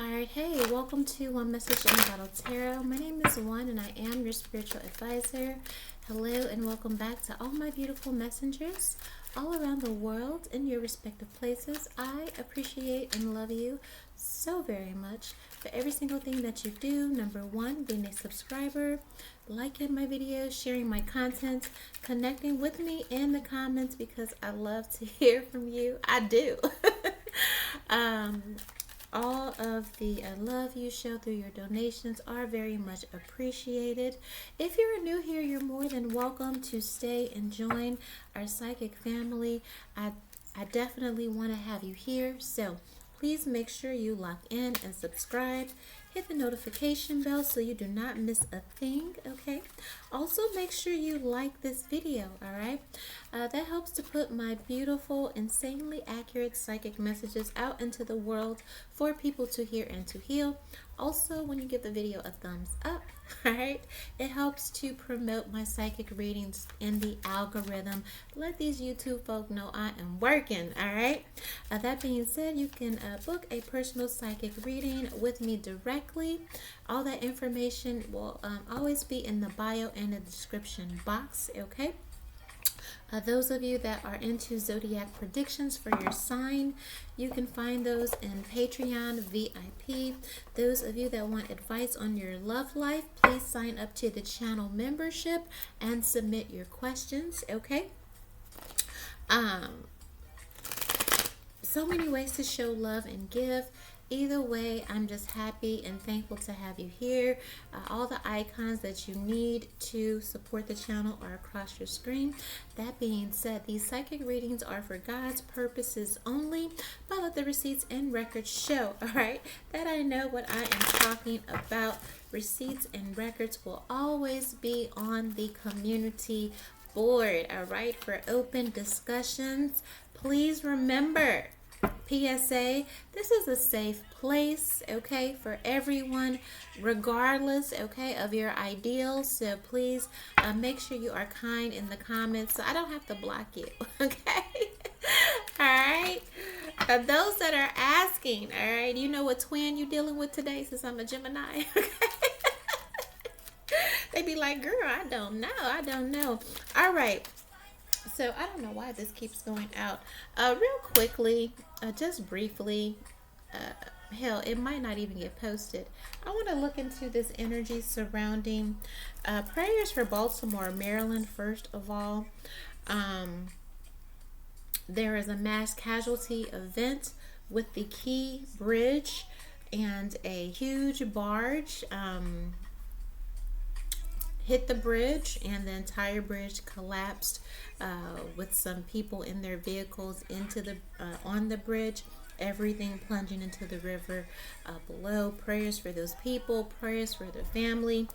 Alright, hey, welcome to One Message on Bottle Tarot. My name is One and I am your spiritual advisor. Hello and welcome back to all my beautiful messengers all around the world in your respective places. I appreciate and love you so very much for every single thing that you do. Number one, being a subscriber, liking my videos, sharing my content, connecting with me in the comments because I love to hear from you. I do. All of the love you show through your donations are very much appreciated. If you're new here, you're more than welcome to stay and join our psychic family. I definitely want to have you here, so please make sure you lock in and subscribe. Hit the notification bell so you do not miss a thing, okay? Also, make sure you like this video, all right? That helps to put my beautiful, insanely accurate psychic messages out into the world for people to hear and to heal. Also, when you give the video a thumbs up, all right, it helps to promote my psychic readings in the algorithm. Let these YouTube folk know I am working, all right? That being said, you can book a personal psychic reading with me directly. All that information will always be in the bio and the description box, okay? Those of you that are into zodiac predictions for your sign, you can find those in Patreon VIP. Those of you that want advice on your love life, please sign up to the channel membership and submit your questions, okay? So many ways to show love and give. Either way, I'm just happy and thankful to have you here. All the icons that you need to support the channel are across your screen. That being said, these psychic readings are for God's purposes only, but let the receipts and records show, all right, that I know what I am talking about. Receipts and records will always be on the community board, all right, for open discussions. Please remember, PSA, this is a safe place, okay, for everyone, regardless, okay, of your ideals. So please make sure you are kind in the comments so I don't have to block you, okay? All right. Those that are asking, all right, you know what twin you dealing with today since I'm a Gemini, okay? They be like, girl, I don't know. All right. So I don't know why this keeps going out. Real quickly, just briefly, hell, it might not even get posted. I want to look into this energy surrounding prayers for Baltimore, Maryland, first of all. There is a mass casualty event with the Key Bridge and a huge barge hit the bridge, and the entire bridge collapsed with some people in their vehicles into the on the bridge, everything plunging into the river below. Prayers for those people, prayers for their family.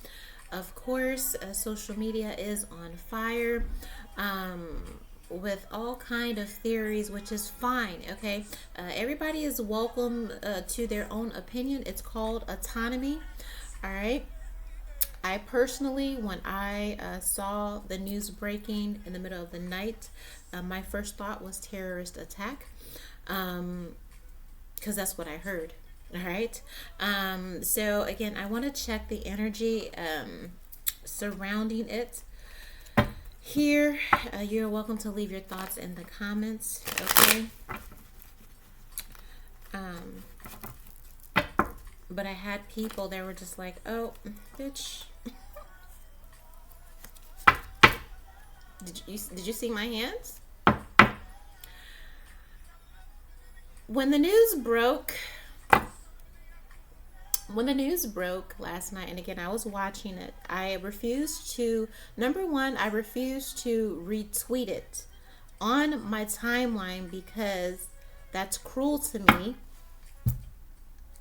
Of course, social media is on fire with all kind of theories, which is fine, okay? Everybody is welcome to their own opinion. It's called autonomy, all right? I personally, when I saw the news breaking in the middle of the night, my first thought was terrorist attack, because that's what I heard. All right. So again, I want to check the energy surrounding it. Here, you're welcome to leave your thoughts in the comments. Okay. But I had people that were just like, oh, bitch. Did you see my hands? When the news broke last night, and again, I was watching it, I refused to, number one, I refused to retweet it on my timeline because that's cruel to me.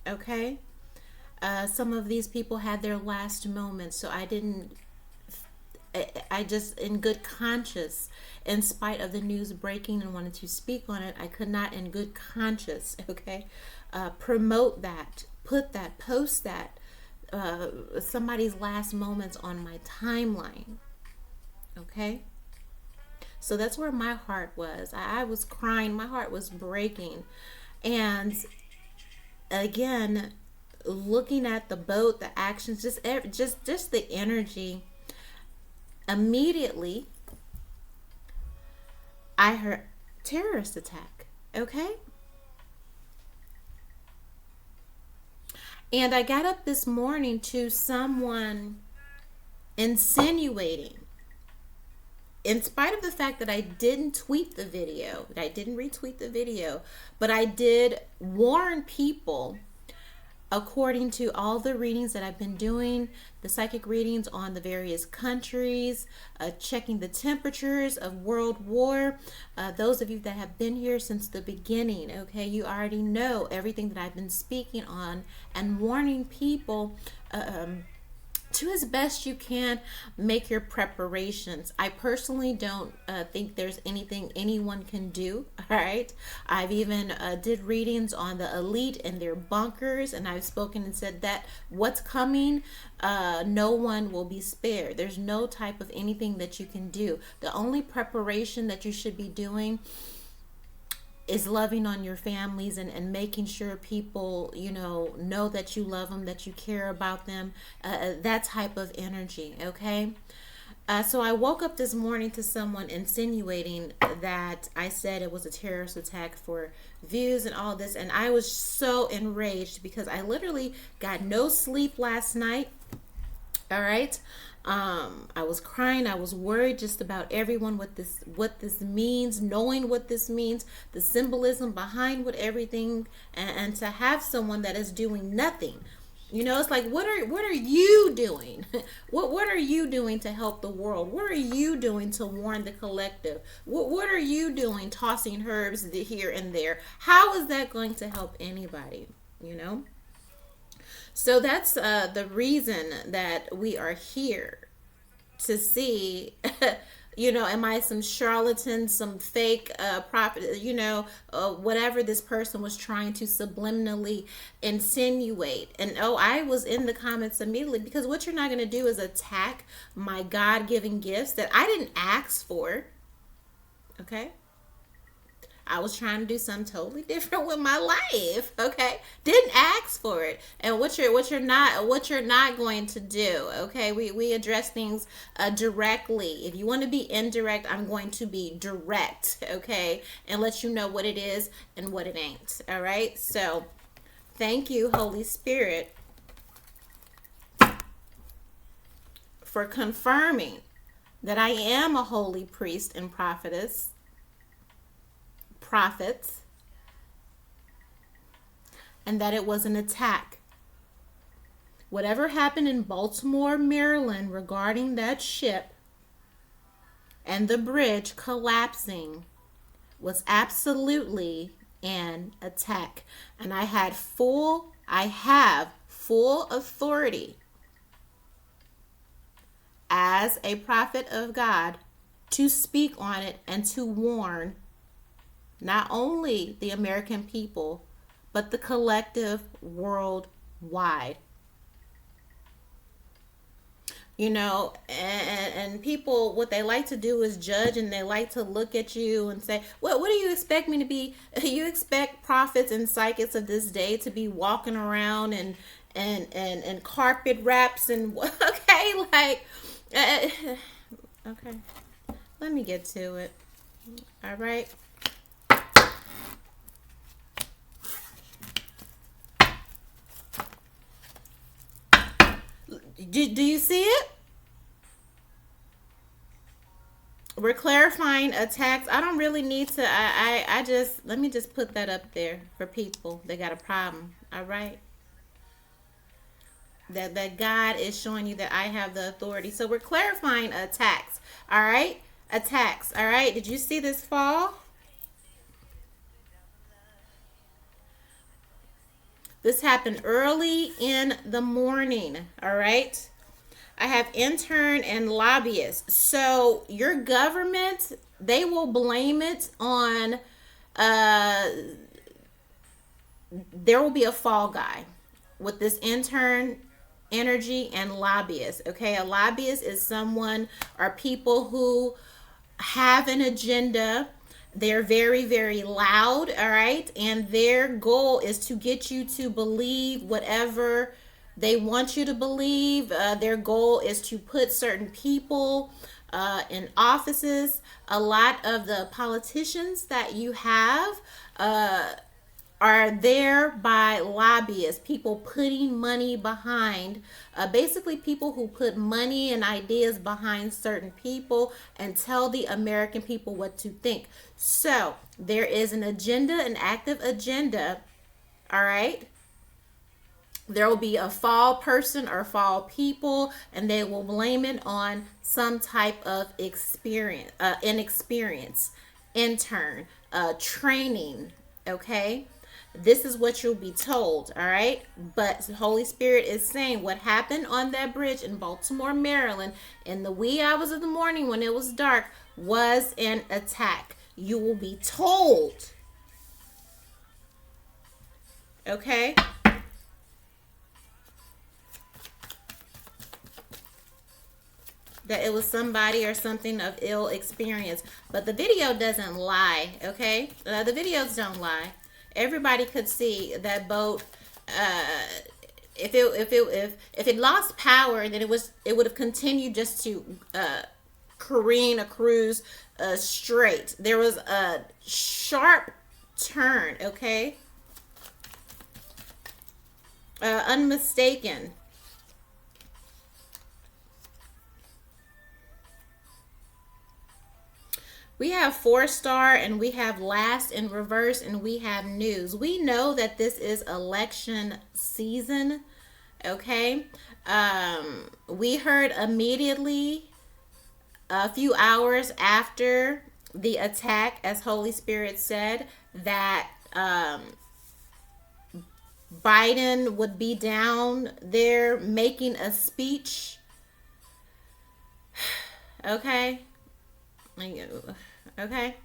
Okay? Some of these people had their last moments, so I just, in good conscience, in spite of the news breaking and wanted to speak on it, I could not in good conscience, okay, promote that, post that, somebody's last moments on my timeline, okay? So that's where my heart was. I was crying. My heart was breaking. And again, looking at the boat, the actions, just the energy, immediately I heard terrorist attack. Okay? And I got up this morning to someone insinuating, in spite of the fact that I didn't tweet the video, that I didn't retweet the video, but I did warn people, according to all the readings that I've been doing, the psychic readings on the various countries, checking the temperatures of world war. Those of you that have been here since the beginning, okay, you already know everything that I've been speaking on and warning people to as best you can make your preparations. I personally don't think there's anything anyone can do. All right, I've even did readings on the elite and their bunkers, and I've spoken and said that what's coming, no one will be spared. There's no type of anything that you can do. The only preparation that you should be doing is loving on your families and making sure people, know that you love them, that you care about them, that type of energy, okay? So I woke up this morning to someone insinuating that I said it was a terrorist attack for views and all this, and I was so enraged because I literally got no sleep last night, all right? I was crying. I was worried just about everyone, what this means, knowing what this means, the symbolism behind what everything, and to have someone that is doing nothing. It's like, what are you doing? What are you doing to help the world? What are you doing to warn the collective? What are you doing tossing herbs here and there? How is that going to help anybody? So that's the reason that we are here, to see, am I some charlatan, some fake prophet, whatever this person was trying to subliminally insinuate. And I was in the comments immediately, because what you're not going to do is attack my God-given gifts that I didn't ask for. Okay? I was trying to do something totally different with my life, okay? Didn't ask for it. And what you're not going to do, okay? We address things directly. If you want to be indirect, I'm going to be direct, okay? And let you know what it is and what it ain't, all right? So, thank you, Holy Spirit, for confirming that I am a holy priest and prophetess. Prophets, and that it was an attack. Whatever happened in Baltimore, Maryland regarding that ship and the bridge collapsing was absolutely an attack. And I have full authority as a prophet of God to speak on it and to warn not only the American people, but the collective worldwide. And people, what they like to do is judge, and they like to look at you and say, well, what do you expect me to be? You expect prophets and psychics of this day to be walking around and carpet wraps and, okay, okay, let me get to it. All right. Do you see it? We're clarifying attacks. I don't really need to. Let me just put that up there for people that got a problem. All right. That God is showing you that I have the authority. So we're clarifying attacks. All right. Attacks. All right. Did you see this fall? This happened early in the morning, all right? I have intern and lobbyists. So your government, they will blame it on, there will be a fall guy with this intern energy and lobbyists, okay? A lobbyist is someone or people who have an agenda They're very, very loud, all right? And their goal is to get you to believe whatever they want you to believe. Their goal is to put certain people in offices. A lot of the politicians that you have are there by lobbyists, people putting money behind, basically people who put money and ideas behind certain people and tell the American people what to think. So there is an agenda, an active agenda, all right? There will be a fall person or fall people, and they will blame it on some type of experience, inexperience, intern, training. Okay, this is what you'll be told. All right, but the Holy Spirit is saying what happened on that bridge in Baltimore, Maryland, in the wee hours of the morning when it was dark, was an attack. You will be told. Okay. That it was somebody or something of ill experience. But the video doesn't lie, okay? The videos don't lie. Everybody could see that boat. If it lost power, then it would have continued just to careen a cruise straight. There was a sharp turn, okay? Unmistaken. We have 4-star, and we have last in reverse, and we have news. We know that this is election season, okay? We heard immediately a few hours after the attack, as Holy Spirit said, that Biden would be down there making a speech. Okay? Okay?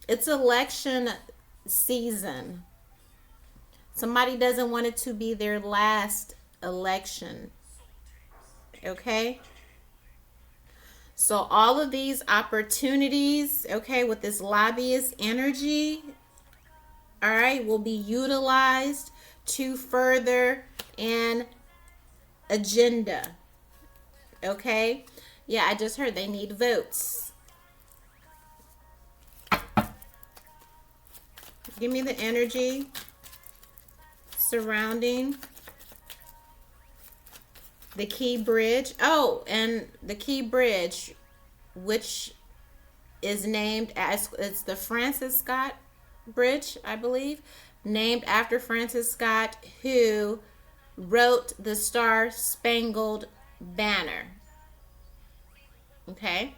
It's election season. Somebody doesn't want it to be their last election. Okay? So all of these opportunities, okay, with this lobbyist energy, all right, will be utilized to further an agenda. Okay? Yeah, I just heard they need votes. Give me the energy surrounding the key bridge. Oh, and the key bridge, which is named as, it's the Francis Scott Bridge, I believe, named after Francis Scott, who wrote the Star Spangled Banner. Okay?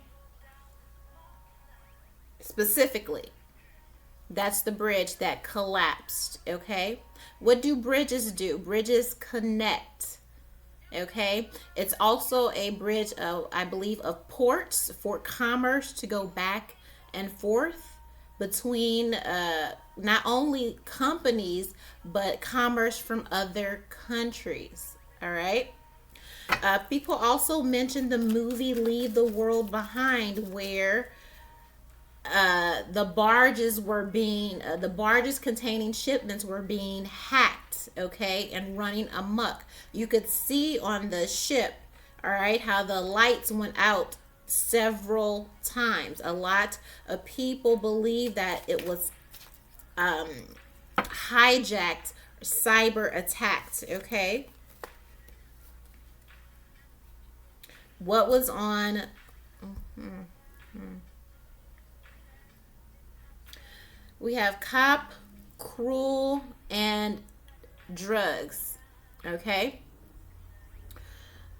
Specifically, that's the bridge that collapsed. Okay? What do bridges do? Bridges connect. Okay? It's also a bridge of, I believe, of ports for commerce to go back and forth between not only companies, but commerce from other countries. All right? People also mentioned the movie Leave the World Behind, where the barges containing shipments were being hacked, okay, and running amok. You could see on the ship, all right, how the lights went out several times. A lot of people believe that it was hijacked, cyber attacked, okay? What was on... We have cop, cruel, and drugs. Okay?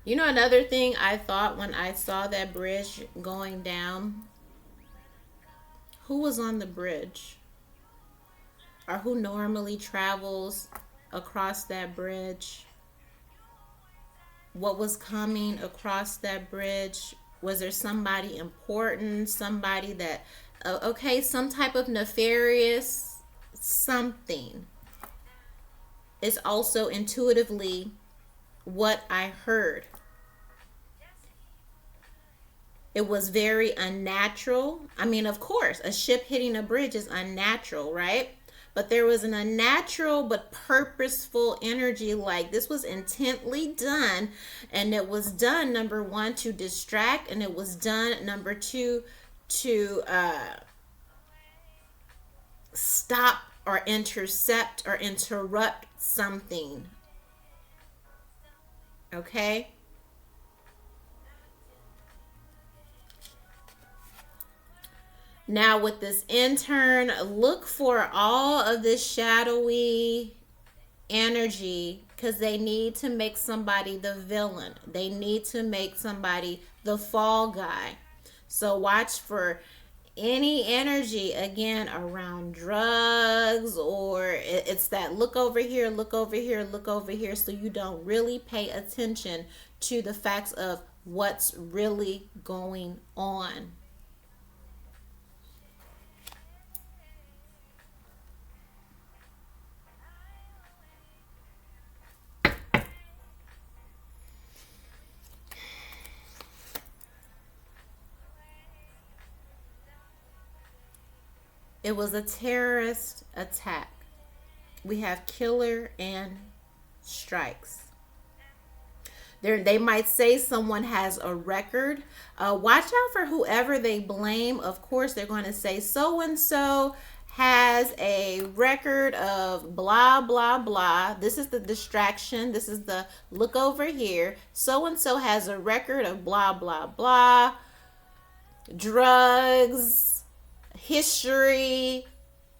You know, another thing I thought when I saw that bridge going down, who was on the bridge? Or who normally travels across that bridge? What was coming across that bridge? Was there somebody important? Somebody that, okay, some type of nefarious something is also intuitively what I heard. It was very unnatural. I mean, of course, a ship hitting a bridge is unnatural, right? But there was an unnatural but purposeful energy, like this was intently done. And it was done, number one, to distract, and it was done, number two, to stop or intercept or interrupt something. Okay? Now with this intern, look for all of this shadowy energy, because they need to make somebody the villain. They need to make somebody the fall guy. So watch for any energy again around drugs, or it's that look over here, look over here, look over here, so you don't really pay attention to the facts of what's really going on. It was a terrorist attack. We have killer and strikes. They might say someone has a record. Watch out for whoever they blame. Of course, they're going to say so and so has a record of blah, blah, blah. This is the distraction. This is the look over here. So and so has a record of blah, blah, blah. Drugs, history,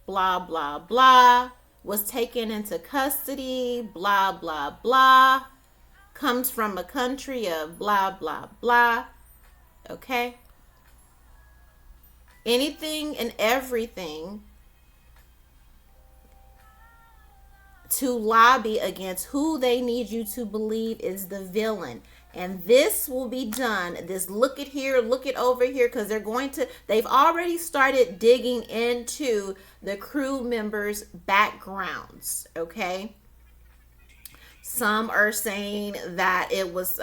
blah, blah, blah. Was taken into custody, blah, blah, blah. Comes from a country of blah, blah, blah. Okay? Anything and everything to lobby against who they need you to believe is the villain. And this will be done. This look at here, look at over here, because they've already started digging into the crew members' backgrounds. Okay? Some are saying that it was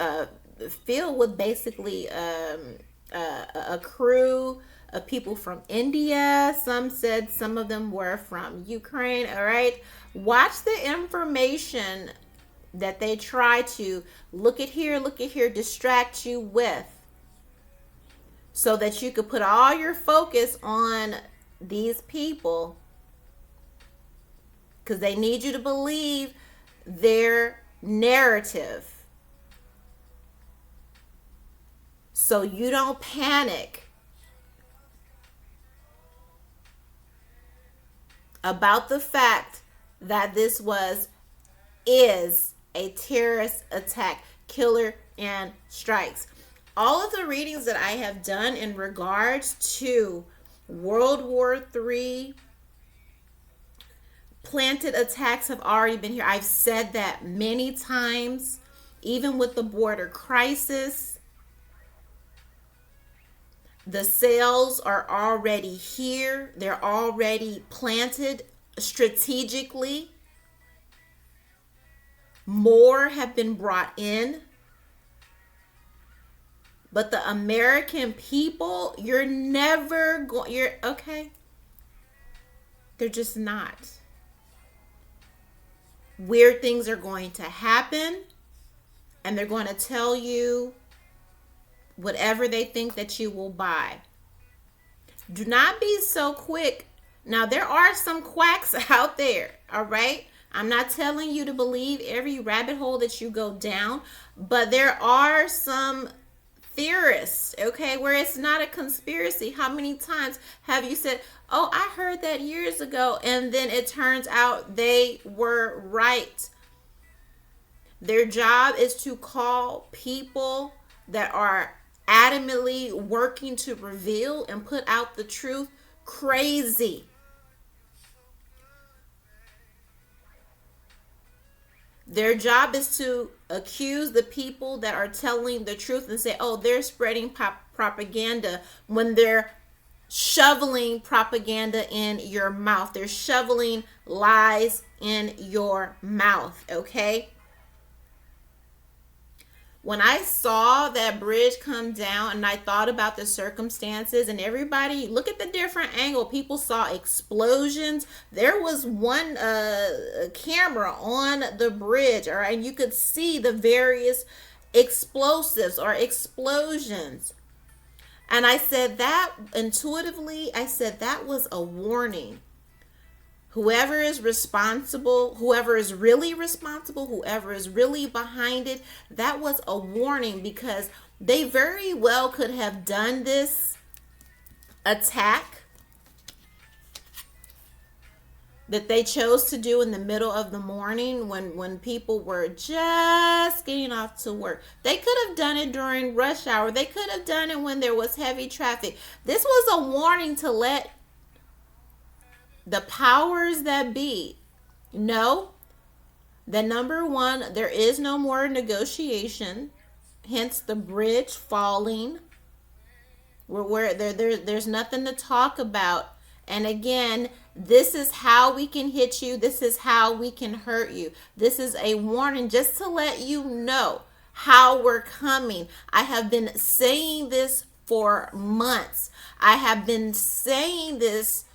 filled with basically a crew of people from India. Some said some of them were from Ukraine. All right. Watch the information that they try to look at here, distract you with, so that you could put all your focus on these people, because they need you to believe their narrative, so you don't panic about the fact that this is a terrorist attack, killer and strikes. All of the readings that I have done in regards to World War III planted attacks have already been here. I've said that many times, even with the border crisis. The cells are already here. They're already planted strategically. More have been brought in. But the American people, you're okay. They're just not. Weird things are going to happen, and they're going to tell you whatever they think that you will buy. Do not be so quick. Now, there are some quacks out there, all right? I'm not telling you to believe every rabbit hole that you go down, but there are some theorists, okay, where it's not a conspiracy. How many times have you said, oh, I heard that years ago, and then it turns out they were right? Their job is to call people that are adamantly working to reveal and put out the truth crazy. Their job is to accuse the people that are telling the truth and say, oh, they're spreading propaganda, when they're shoveling propaganda in your mouth. They're shoveling lies in your mouth, okay? When I saw that bridge come down and I thought about the circumstances, and everybody look at the different angle, people saw explosions. There was one camera on the bridge, all right, and you could see the various explosives or explosions. And I said that intuitively, I said that was a warning. Whoever is responsible, whoever is really responsible, whoever is really behind it, that was a warning, because they very well could have done this attack that they chose to do in the middle of the morning when people were just getting off to work. They could have done it during rush hour. They could have done it when there was heavy traffic. This was a warning to let the powers that be know that, number one, there is no more negotiation, hence the bridge falling. There's nothing to talk about. And again, this is how we can hit you. This is how we can hurt you. This is a warning just to let you know how we're coming. I have been saying this for months. I have been saying this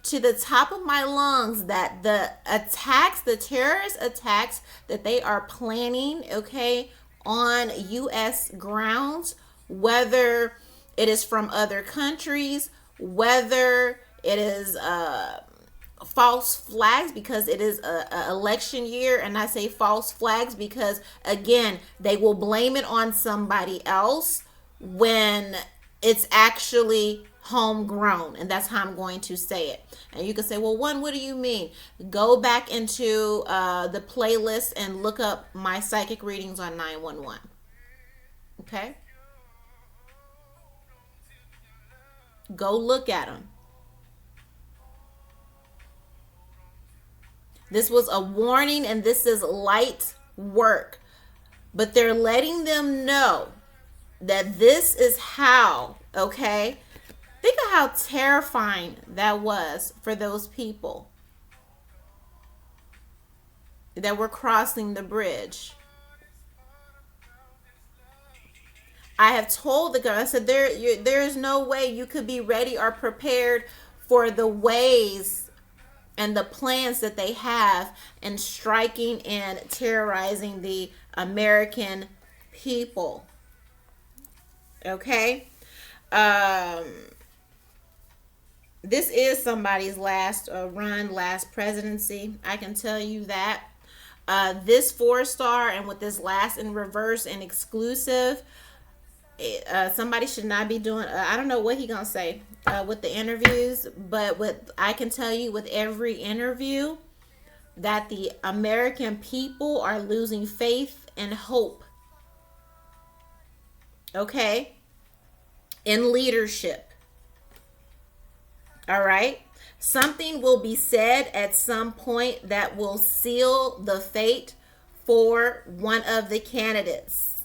to the top of my lungs, that the attacks, the terrorist attacks that they are planning, okay, on U.S. grounds, whether it is from other countries, whether it is false flags, because it is a election year. And I say false flags because, again, they will blame it on somebody else when it's actually homegrown. And that's how I'm going to say it. And you can say, well, what do you mean? Go back into the playlist and look up my psychic readings on 911. Okay? Go look at them. This was a warning, and this is light work. But they're letting them know that this is how, okay? Think of how terrifying that was for those people that were crossing the bridge. I have told the government, I said, there is no way you could be ready or prepared for the ways and the plans that they have in striking and terrorizing the American people. Okay? This is somebody's last last presidency. I can tell you that. This 4-star, and with this last in reverse and exclusive, somebody should not be doing, I don't know what he gonna say with the interviews, but I can tell you with every interview that the American people are losing faith and hope, okay, in leadership. All right. Something will be said at some point that will seal the fate for one of the candidates.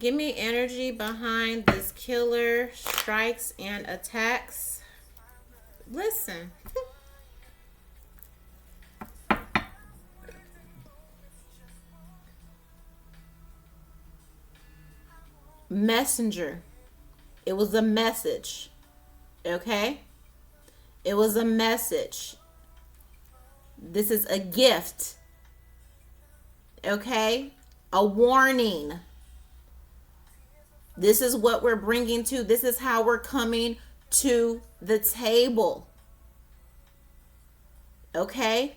Give me energy behind this killer strikes and attacks. Listen. Messenger. It was a message. Okay? It was a message. This is a gift. Okay? A warning. This is what we're bringing to. This is how we're coming to the table. Okay?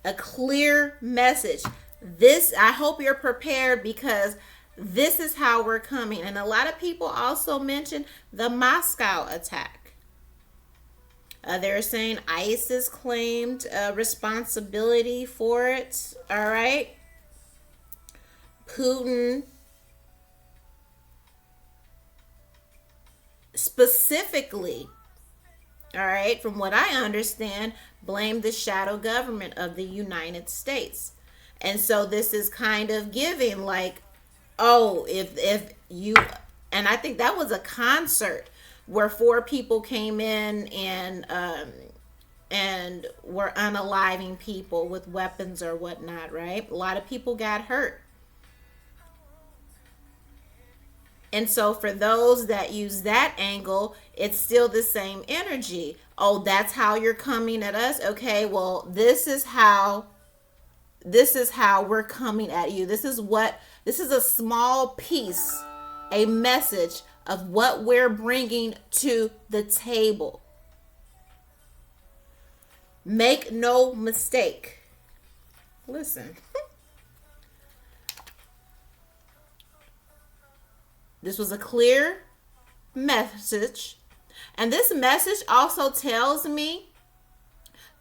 A clear message. This, I hope you're prepared, because this is how we're coming. And a lot of people also mentioned the Moscow attack. They're saying ISIS claimed responsibility for it. All right. Putin specifically, all right, from what I understand, blamed the shadow government of the United States. And so this is kind of giving like, oh, if you, And I think that was a concert where 4 people came in and were unaliving people with weapons or whatnot, right? A lot of people got hurt. And so for those that use that angle, it's still the same energy. Oh, that's how you're coming at us? Okay, well, this is how we're coming at you. This is a small piece, a message of what we're bringing to the table. Make no mistake. Listen. This was a clear message. And this message also tells me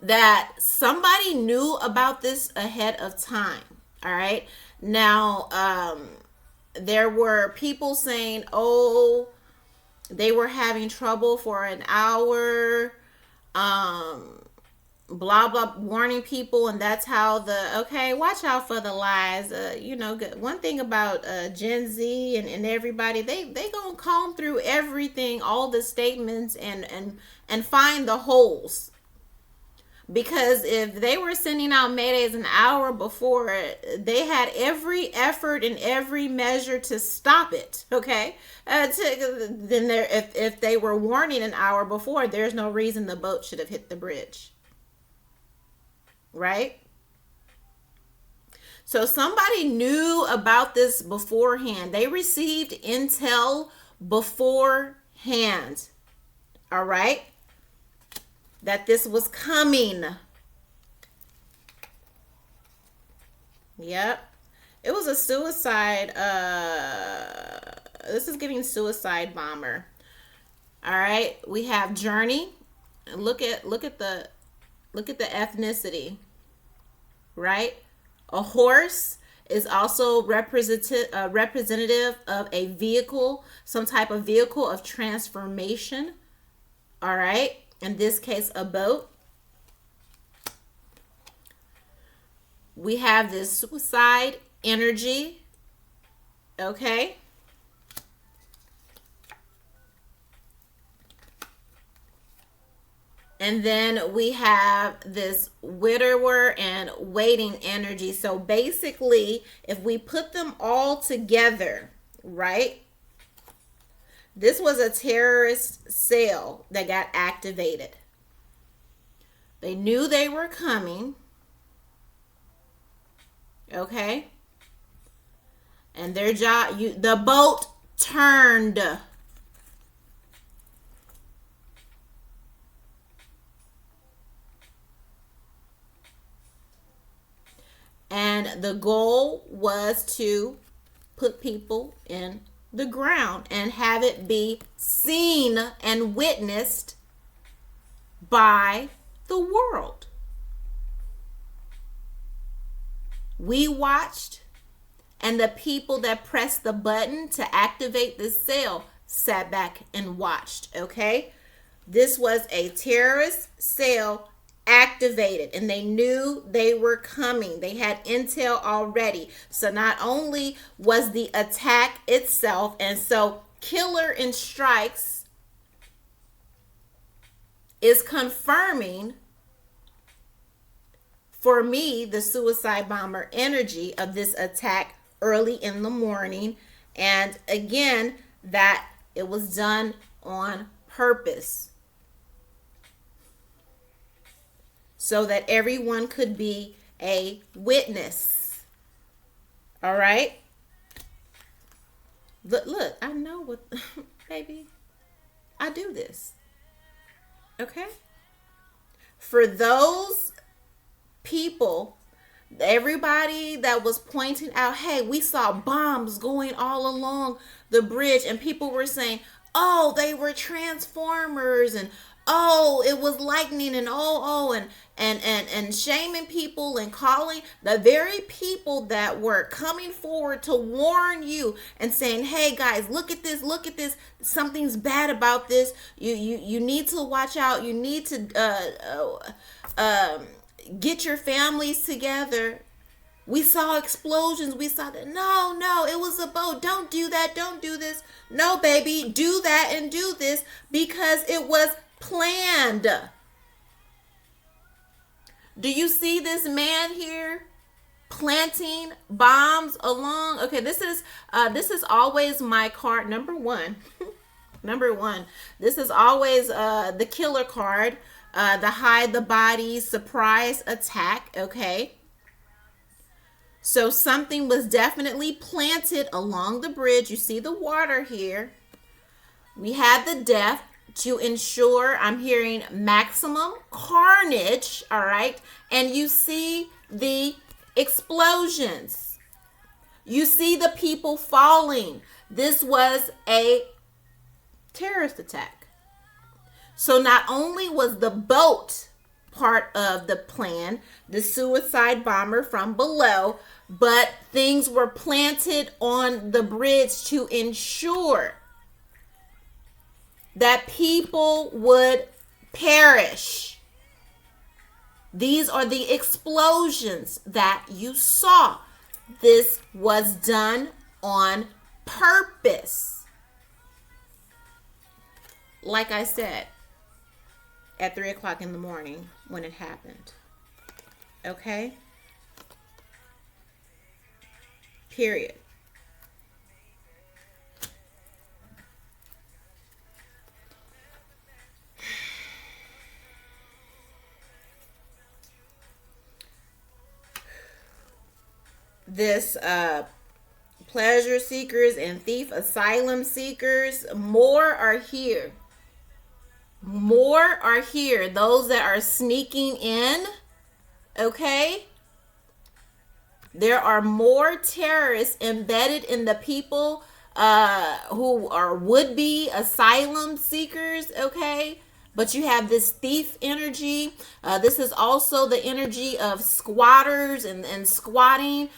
that somebody knew about this ahead of time. All right. Now, there were people saying, oh, they were having trouble for an hour. Blah blah, warning people, and that's how okay, watch out for the lies. One thing about Gen Z and everybody, they gonna comb through everything, all the statements, and find the holes. Because if they were sending out maydays an hour before, they had every effort and every measure to stop it. Okay, then if they were warning an hour before, there's no reason the boat should have hit the bridge. Right? So somebody knew about this beforehand. They received intel beforehand. All right? That this was coming. Yep. It was a suicide. This is giving suicide bomber. All right. We have Journey. Look at the ethnicity, right? A horse is also representative of a vehicle, some type of vehicle of transformation. All right. In this case, a boat. We have this suicide energy. Okay. And then we have this widower and waiting energy. So basically, if we put them all together, right? This was a terrorist cell that got activated. They knew they were coming. Okay? And their job, the boat turned. And the goal was to put people in the ground and have it be seen and witnessed by the world. We watched, and the people that pressed the button to activate the cell sat back and watched, okay? This was a terrorist cell activated, and they knew they were coming. They had intel already. So not only was the attack itself, and so Killer in Strikes is confirming for me the suicide bomber energy of this attack early in the morning, and again that it was done on purpose, so that everyone could be a witness. All right? Look, I know what, baby, I do this. Okay? For those people, everybody that was pointing out, hey, we saw bombs going all along the bridge, and people were saying, oh, they were transformers, and oh, it was lightning, and and shaming people and calling the very people that were coming forward to warn you and saying, hey guys, look at this, something's bad about this, you need to watch out, you need to get your families together. We saw explosions. We saw that. No, no, it was a boat. Don't do that. Don't do this. No, baby, do that and do this because it was planned. Do you see this man here planting bombs along? Okay, this is always my card number one. Number one. This is always the killer card, the hide the body surprise attack. Okay. So something was definitely planted along the bridge. You see the water here. We had the death to ensure, I'm hearing maximum carnage, all right? And you see the explosions. You see the people falling. This was a terrorist attack. So not only was the boat part of the plan, the suicide bomber from below, but things were planted on the bridge to ensure that people would perish. These are the explosions that you saw. This was done on purpose. Like I said, at 3 o'clock in the morning when it happened. Okay? Period. This pleasure seekers and thief asylum seekers, more are here. More are here. Those that are sneaking in, okay? There are more terrorists embedded in the people who are would-be asylum seekers, okay? But you have this thief energy. This is also the energy of squatters and squatting,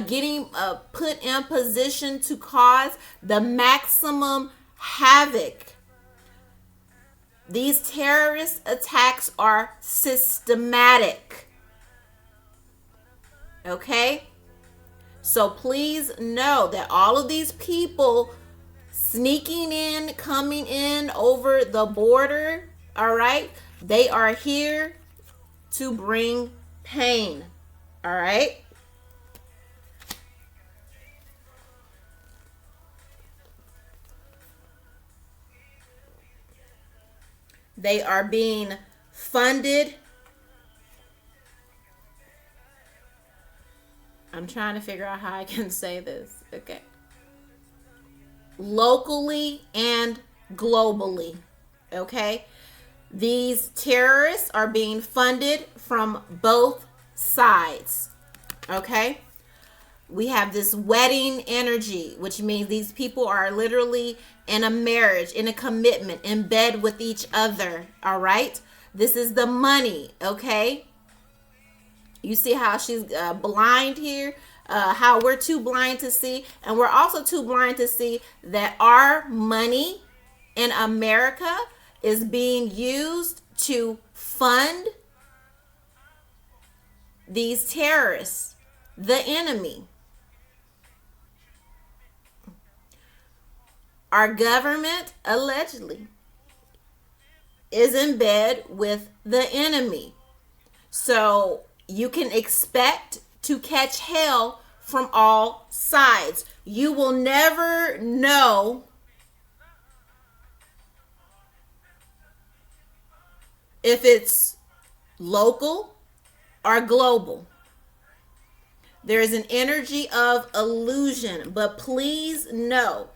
getting put in position to cause the maximum havoc. These terrorist attacks are systematic. Okay? So please know that all of these people sneaking in, coming in over the border, all right, they are here to bring pain, all right? They are being funded. I'm trying to figure out how I can say this. Okay. Locally and globally. Okay. These terrorists are being funded from both sides. Okay. We have this wedding energy, which means these people are literally in a marriage, in a commitment, in bed with each other. All right. This is the money. Okay. You see how she's blind here, how we're too blind to see. And we're also too blind to see that our money in America is being used to fund these terrorists, the enemy. Our government allegedly is in bed with the enemy. So you can expect to catch hell from all sides. You will never know if it's local or global. There is an energy of illusion, but please know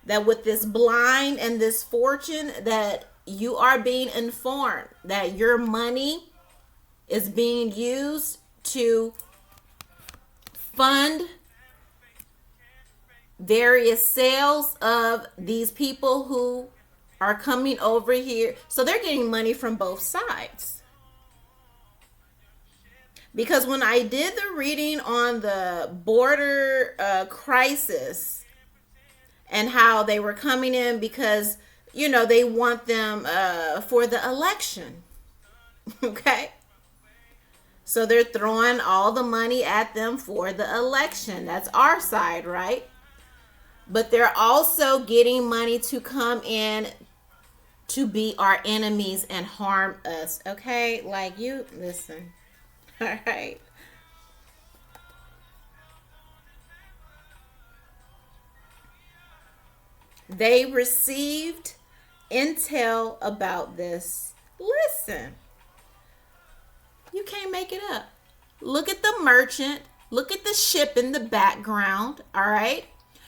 that with this blind and this fortune, that you are being informed that your money is being used to fund various sales of these people who are coming over here. So they're getting money from both sides. Because when I did the reading on the border crisis and how they were coming in because, you know, they want them for the election. Okay. So they're throwing all the money at them for the election. That's our side, right? But they're also getting money to come in to be our enemies and harm us. Okay? Like, you listen. All right. They received intel about this. Listen, you can't make it up. Look at the merchant. Look at the ship in the background. All right.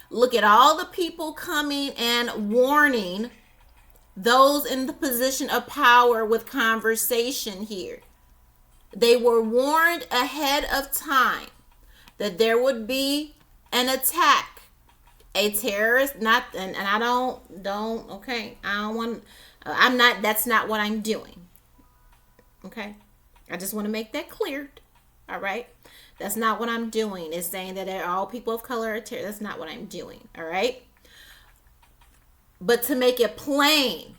Look at all the people coming and warning those in the position of power with conversation here. They were warned ahead of time that there would be an attack, a terrorist, not, and I don't, okay, I don't want, I'm not, that's not what I'm doing. Okay. I just want to make that clear. All right. That's not what I'm doing. It's saying that all people of color are terrorists. That's not what I'm doing. All right. But to make it plain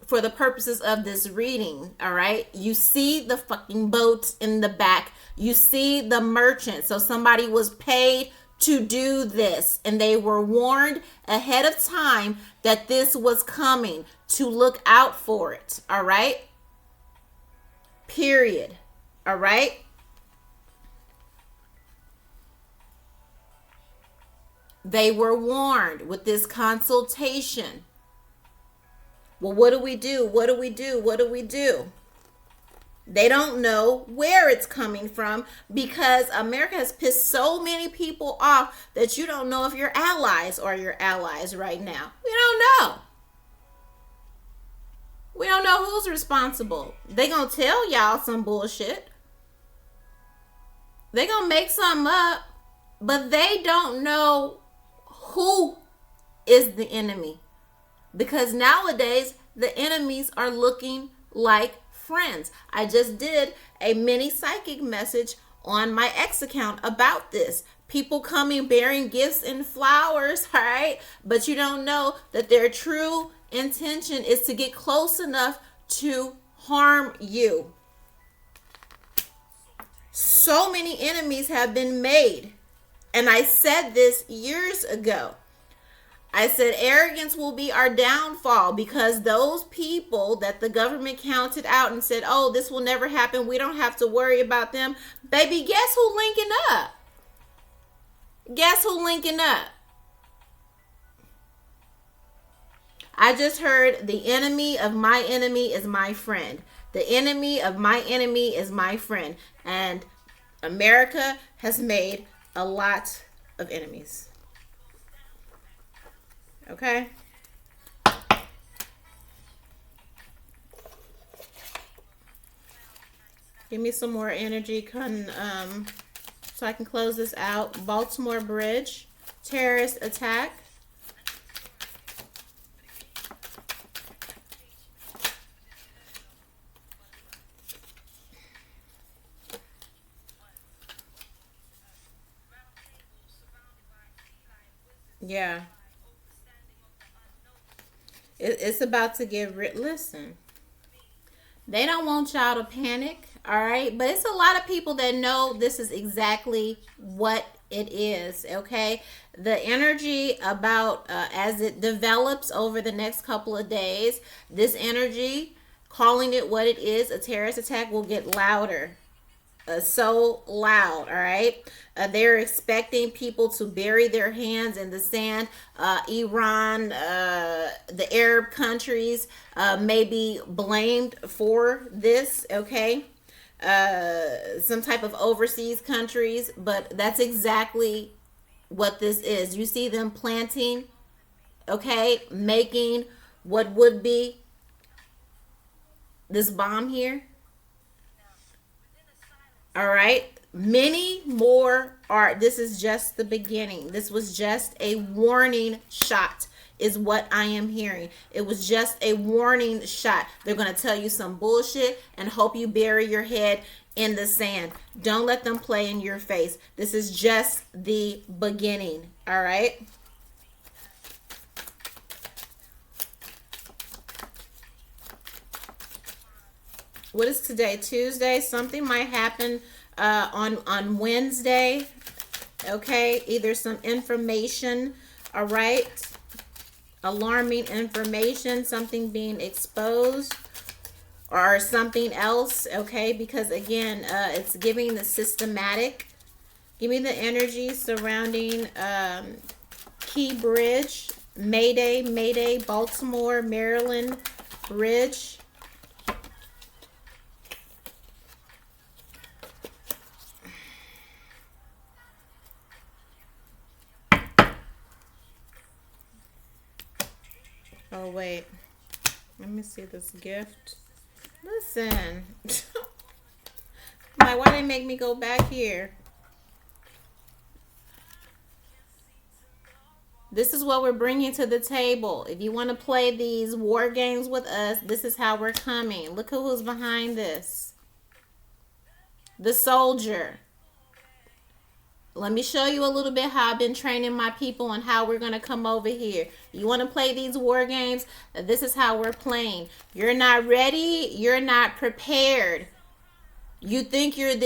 for the purposes of this reading, all right, you see the fucking boat in the back. You see the merchant. So somebody was paid to do this, and they were warned ahead of time that this was coming, to look out for it. All right. Period. All right. They were warned with this consultation. Well, what do we do? What do we do? What do we do? They don't know where it's coming from, because America has pissed so many people off that you don't know if your allies are your allies right now. We don't know. We don't know who's responsible. They gonna tell y'all some bullshit. They gonna make something up, but they don't know who is the enemy. Because nowadays, the enemies are looking like friends. I just did a mini psychic message on my X account about this. People coming bearing gifts and flowers, all right? But you don't know that their true intention is to get close enough to harm you. So many enemies have been made. And I said this years ago. I said arrogance will be our downfall, because those people that the government counted out and said, oh, this will never happen, we don't have to worry about them. Baby, guess who linking up? Guess who linking up? I just heard the enemy of my enemy is my friend. The enemy of my enemy is my friend. And America has made a lot of enemies. Okay? Give me some more energy so I can close this out. Baltimore Bridge, terrorist attack. Yeah. It's about to get listen. They don't want y'all to panic, all right? But it's a lot of people that know this is exactly what it is, okay? The energy about as it develops over the next couple of days, this energy, calling it what it is, a terrorist attack, will get louder. So loud, all right? They're expecting people to bury their hands in the sand. Iran, the Arab countries may be blamed for this, okay? Some type of overseas countries, but that's exactly what this is. You see them planting, okay, making what would be this bomb here. All right. Many more are. This is just the beginning. This was just a warning shot, is what I am hearing. It was just a warning shot. They're going to tell you some bullshit and hope you bury your head in the sand. Don't let them play in your face. This is just the beginning. All right. what is today? Tuesday. Something might happen on Wednesday. Okay, either some information, all right, alarming information, something being exposed, or something else. Okay, because again, it's giving the systematic. Give me the energy surrounding Key Bridge, Mayday, Mayday, Baltimore, Maryland Bridge. Oh, wait. Let me see this gift. Listen. Why they make me go back here? This is what we're bringing to the table. If you want to play these war games with us, this is how we're coming. Look who's behind this. The soldier. Let me show you a little bit how I've been training my people and how we're going to come over here. You want to play these war games? This is how we're playing. You're not ready. You're not prepared. You think you're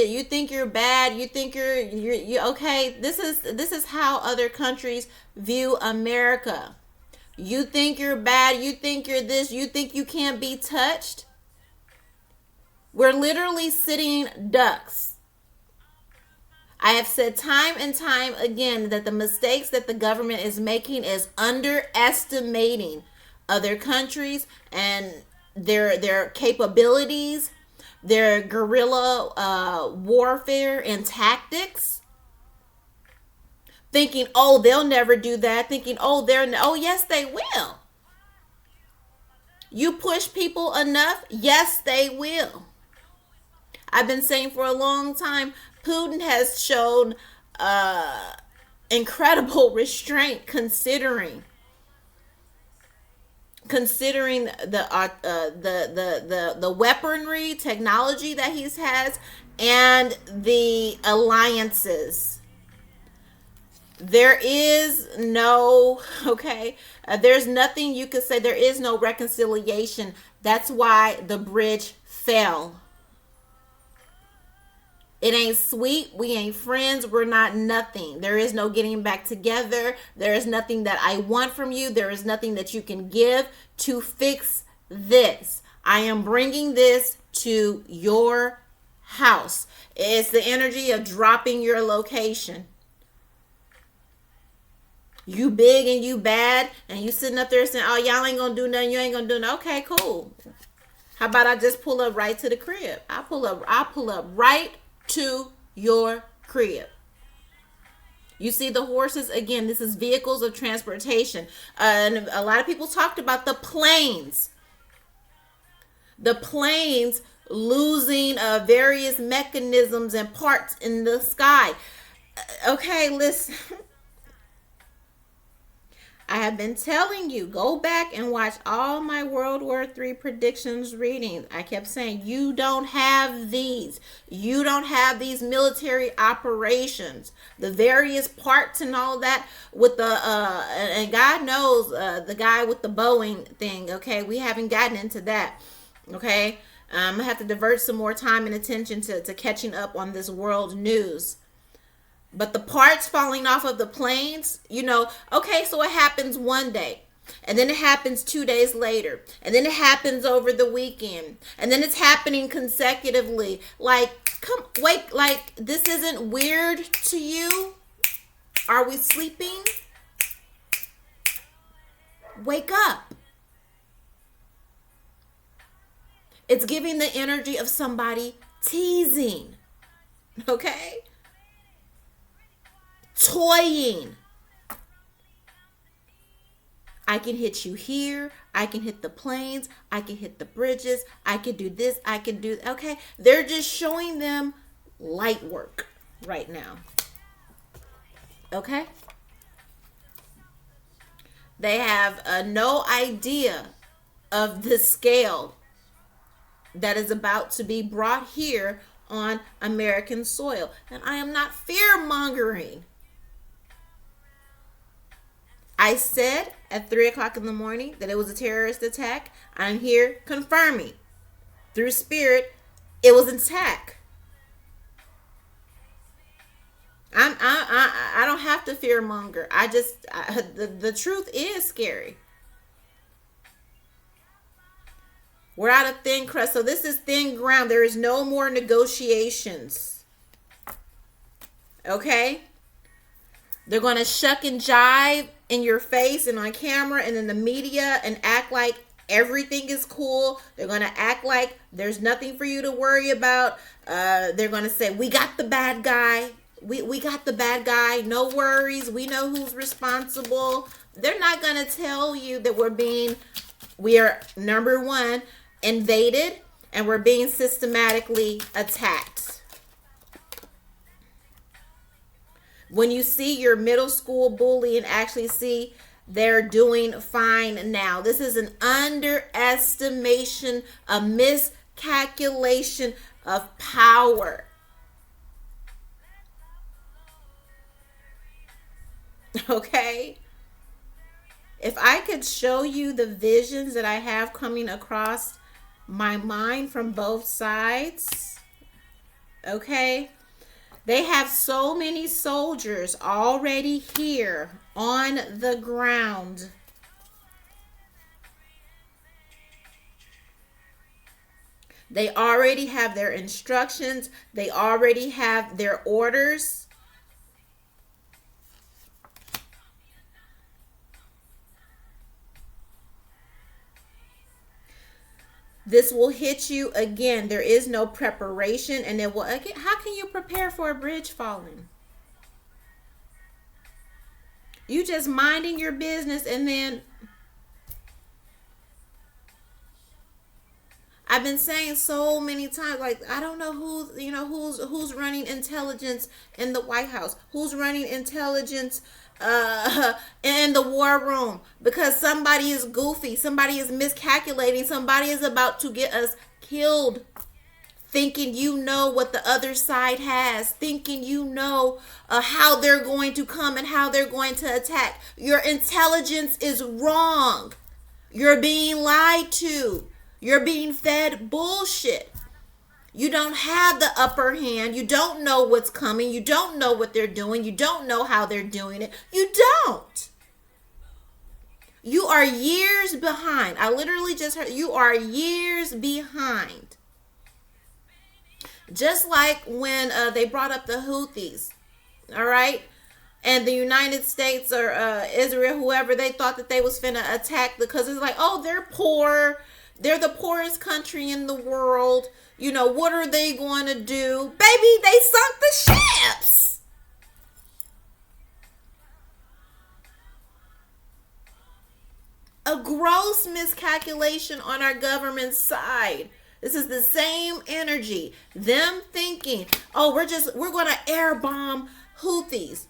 bad. You think you're okay. This is how other countries view America. You think you're bad. You think you're this. You think you can't be touched. We're literally sitting ducks. I have said time and time again that the mistakes that the government is making is underestimating other countries and their capabilities, their guerrilla warfare and tactics. Thinking, oh, they'll never do that. Thinking, oh, yes, they will. You push people enough, yes, they will. I've been saying for a long time, Putin has shown incredible restraint considering the weaponry technology that he has and the alliances. There is no there's nothing you could say. There is no reconciliation. That's why the bridge fell. It ain't sweet. We ain't friends. We're not nothing. There is no getting back together. There is nothing that I want from you. There is nothing that you can give to fix this. I am bringing this to your house. It's the energy of dropping your location. You big and you bad and you sitting up there saying, oh, y'all ain't gonna do nothing. You ain't gonna do nothing. Okay, cool. How about I just pull up right to the crib? I pull up right to your crib. You see the horses again. This is vehicles of transportation, and a lot of people talked about the planes losing various mechanisms and parts in the sky. Okay, listen. I have been telling you, go back and watch all my World War III predictions readings. I kept saying, you don't have these. You don't have these military operations. The various parts and all that with the, and God knows the guy with the Boeing thing, okay? We haven't gotten into that, okay? I'm going to have to divert some more time and attention to catching up on this world news. But the parts falling off of the planes, okay, so it happens one day. And then it happens 2 days later. And then it happens over the weekend. And then it's happening consecutively. This isn't weird to you? Are we sleeping? Wake up. It's giving the energy of somebody teasing. Okay? Toying. I can hit you here. I can hit the planes. I can hit the bridges. I can do this. I can do. Okay. They're just showing them light work right now. Okay. They have no idea of the scale that is about to be brought here on American soil. And I am not fear mongering. I said at 3 o'clock in the morning that it was a terrorist attack. I'm here confirming through spirit It was an attack. I don't have to fear monger. The truth is scary. We're out of thin crust. So this is thin ground. There is no more negotiations. Okay? They're going to shuck and jive in your face and on camera and in the media and act like everything is cool. They're going to act like there's nothing for you to worry about. They're going to say, we got the bad guy. We got the bad guy. No worries. We know who's responsible. They're not going to tell you that we are, number one, invaded, and we're being systematically attacked. When you see your middle school bully and actually see they're doing fine now, this is an underestimation, a miscalculation of power. Okay? If I could show you the visions that I have coming across my mind from both sides, okay? They have so many soldiers already here on the ground. They already have their instructions. They already have their orders. This will hit you again. There is no preparation, and it will again. How can you prepare for a bridge falling? You just minding your business, and then I've been saying so many times, like, I don't know who's running intelligence in the White House, who's running intelligence in the war room, because somebody is goofy, somebody is miscalculating, somebody is about to get us killed, thinking you know what the other side has, thinking you know how they're going to come and how they're going to attack. Your intelligence is wrong. You're being lied to. You're being fed bullshit. You don't have the upper hand. You don't know what's coming. You don't know what they're doing. You don't know how they're doing it. You don't. You are years behind. I literally just heard you are years behind. Just like when they brought up the Houthis, all right? And the United States or Israel, whoever, they thought that they was finna attack because it's like, oh, they're poor. They're the poorest country in the world. You know, what are they going to do? Baby, they sunk the ships. A gross miscalculation on our government side. This is the same energy. Them thinking, oh, we're going to air bomb Houthis.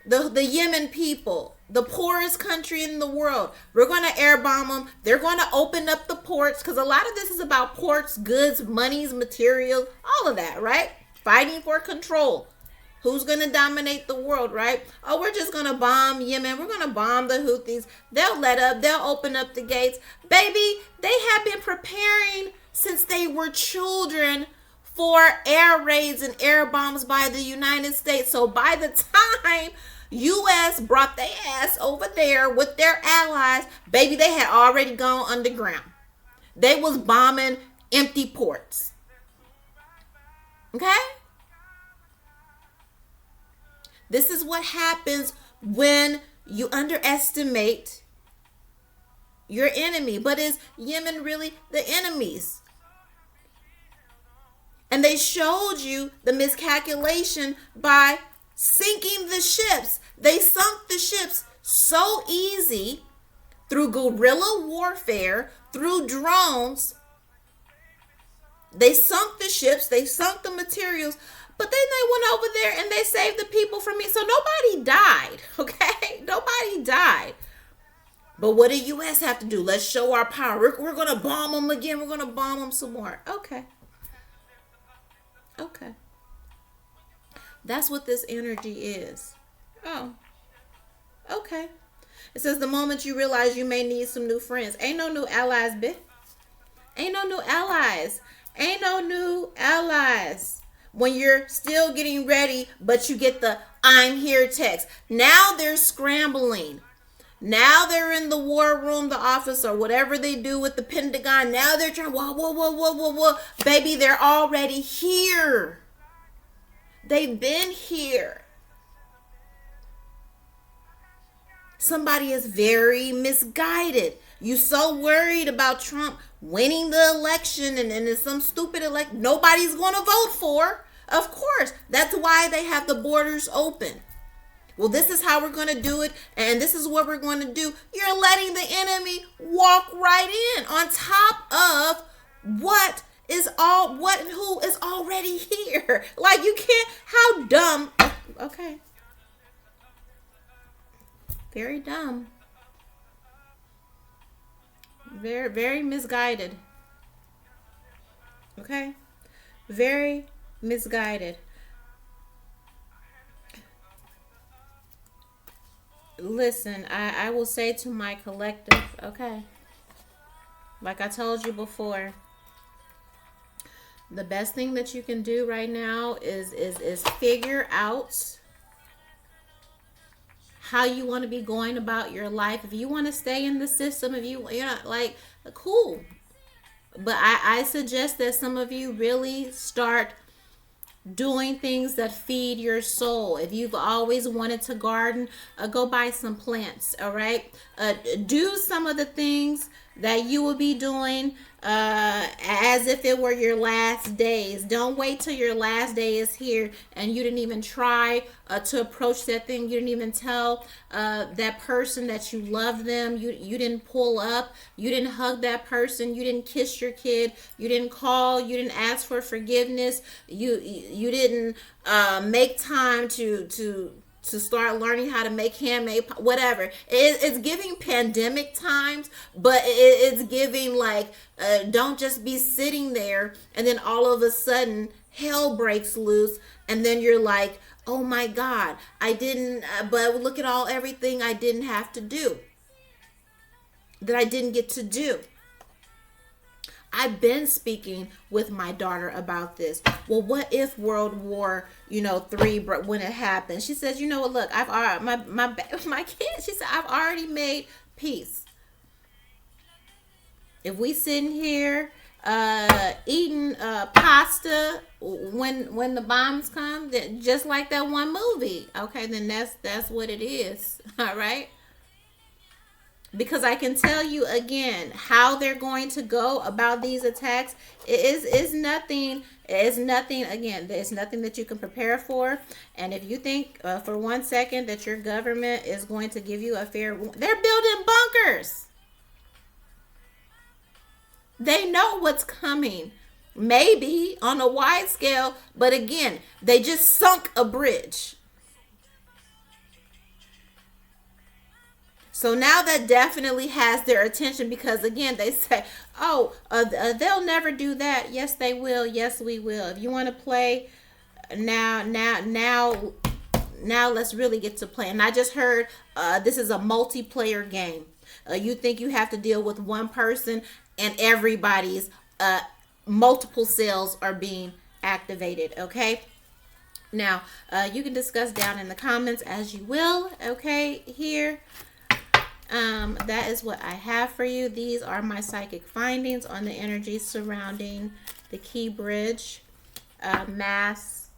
The Yemen people, the poorest country in the world. We're going to air bomb them. They're going to open up the ports, because a lot of this is about ports, goods, monies, materials, all of that, right? Fighting for control. Who's going to dominate the world, right? Oh, we're just going to bomb Yemen. We're going to bomb the Houthis. They'll let up. They'll open up the gates. Baby, they have been preparing since they were children for air raids and air bombs by the United States. So by the time U.S. brought their ass over there with their allies, baby, they had already gone underground. They was bombing empty ports. Okay? This is what happens when you underestimate your enemy. But is Yemen really the enemies? And they showed you the miscalculation by sinking the ships. They sunk the ships so easy through guerrilla warfare, through drones. They sunk the ships, they sunk the materials, but then they went over there and they saved the people from me. So nobody died, okay? Nobody died. But what did U.S. have to do? Let's show our power. We're going to bomb them again. We're going to bomb them some more. Okay. Okay. That's what this energy is. Oh. Okay. It says the moment you realize you may need some new friends. Ain't no new allies, bitch. Ain't no new allies. Ain't no new allies. When you're still getting ready, but you get the "I'm here" text. Now they're scrambling. Now they're in the war room, the office, or whatever they do with the Pentagon. Now they're trying, whoa, whoa, whoa, whoa, whoa, whoa. Baby, they're already here. They've been here. Somebody is very misguided. You so worried about Trump winning the election and it's some stupid election nobody's going to vote for. Of course, that's why they have the borders open. Well, this is how we're going to do it, and this is what we're going to do. You're letting the enemy walk right in on top of what and who is already here. Like, you can't, how dumb. Okay. Very dumb. Very, very misguided. Okay? Very misguided. Listen, I will say to my collective, okay? Like I told you before, the best thing that you can do right now is figure out how you want to be going about your life. If you want to stay in the system, if you're not like, cool. But I suggest that some of you really start doing things that feed your soul. If you've always wanted to garden, go buy some plants. All right. Do some of the things that you will be doing as if it were your last days. Don't wait till your last day is here and you didn't even try to approach that thing. You didn't even tell that person that you love them. You didn't pull up. You didn't hug that person. You didn't kiss your kid. You didn't call. You didn't ask for forgiveness. You didn't make time to start learning how to make handmade, whatever. It's giving pandemic times, but it's giving like, don't just be sitting there and then all of a sudden hell breaks loose and then you're like, oh my God, I didn't, but look at everything I didn't have to do, that I didn't get to do. I've been speaking with my daughter about this. Well, what if World War, III, when it happened? She says, you know what? Look, I've already, my kids. She said, I've already made peace. If we sitting here eating pasta when the bombs come, then just like that one movie, okay, then that's what it is. All right. Because I can tell you again how they're going to go about these attacks is nothing. It's nothing. Again, there's nothing that you can prepare for. And if you think for 1 second that your government is going to give you a fair, they're building bunkers. They know what's coming. Maybe on a wide scale, but again, they just sunk a bridge. So now that definitely has their attention because, again, they say, oh, they'll never do that. Yes, they will. Yes, we will. If you want to play now, let's really get to play. And I just heard this is a multiplayer game. You think you have to deal with one person and everybody's multiple cells are being activated. Okay. Now, you can discuss down in the comments as you will. Okay, here. That is what I have for you. These are my psychic findings on the energy surrounding the Key Bridge mass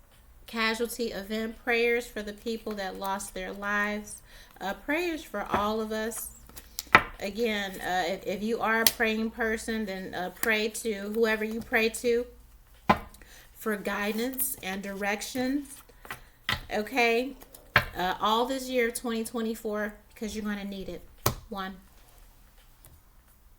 casualty event. Prayers for the people that lost their lives. Prayers for all of us. Again, if you are a praying person, then pray to whoever you pray to for guidance and directions. Okay, all this year of 2024, because you're going to need it. 1